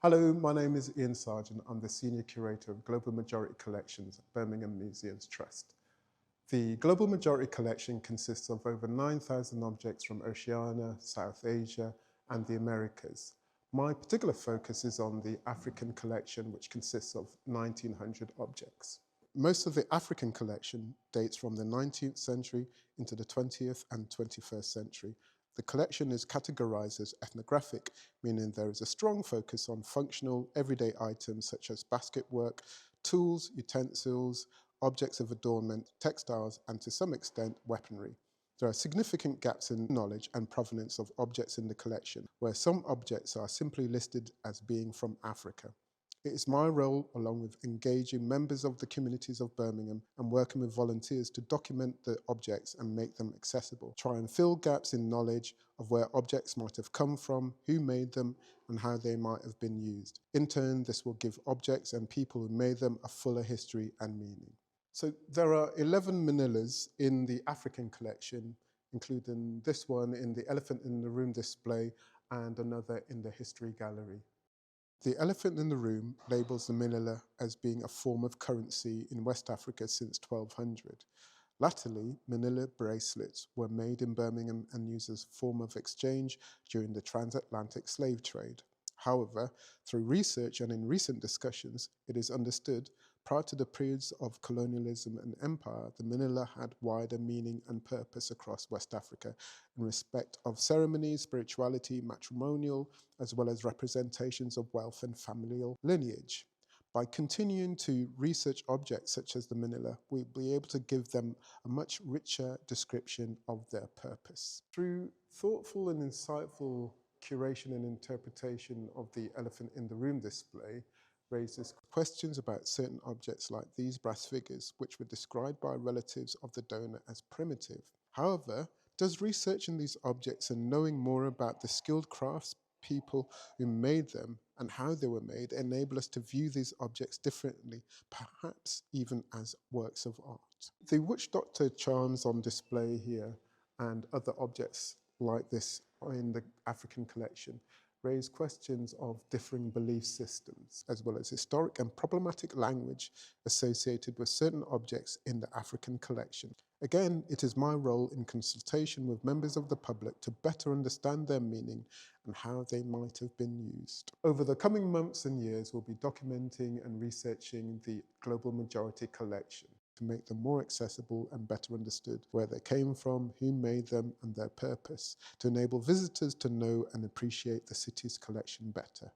Hello, my name is Ian Sargent. I'm the Senior Curator of Global Majority Collections at Birmingham Museums Trust. The Global Majority Collection consists of over 9,000 objects from Oceania, South Asia, and the Americas. My particular focus is on the African collection, which consists of 1,900 objects. Most of the African collection dates from the 19th century into the 20th and 21st century. The collection is categorized as ethnographic, meaning there is a strong focus on functional, everyday items such as basket work, tools, utensils, objects of adornment, textiles, and to some extent, weaponry. There are significant gaps in knowledge and provenance of objects in the collection, where some objects are simply listed as being from Africa. It is my role, along with engaging members of the communities of Birmingham and working with volunteers, to document the objects and make them accessible, try and fill gaps in knowledge of where objects might have come from, who made them, and how they might have been used. In turn, this will give objects and people who made them a fuller history and meaning. So there are 11 manillas in the African collection, including this one in the Elephant in the Room display and another in the History Gallery. The elephant in the room labels the manila as being a form of currency in West Africa since 1200. Latterly, manila bracelets were made in Birmingham and used as a form of exchange during the transatlantic slave trade. However, through research and in recent discussions, it is understood prior to the periods of colonialism and empire, the manila had wider meaning and purpose across West Africa in respect of ceremonies, spirituality, matrimonial, as well as representations of wealth and familial lineage. By continuing to research objects such as the manila, we'll be able to give them a much richer description of their purpose. Through thoughtful and insightful curation and interpretation of the elephant in the room display, raises questions about certain objects like these brass figures, which were described by relatives of the donor as primitive. However, does researching these objects and knowing more about the skilled craftspeople who made them and how they were made enable us to view these objects differently, perhaps even as works of art? The witch doctor charms on display here and other objects like this in the African collection raise questions of differing belief systems, as well as historic and problematic language associated with certain objects in the African collection. Again, it is my role in consultation with members of the public to better understand their meaning and how they might have been used. Over the coming months and years, we'll be documenting and researching the Global Majority collection to make them more accessible and better understood, where they came from, who made them, and their purpose, to enable visitors to know and appreciate the city's collection better.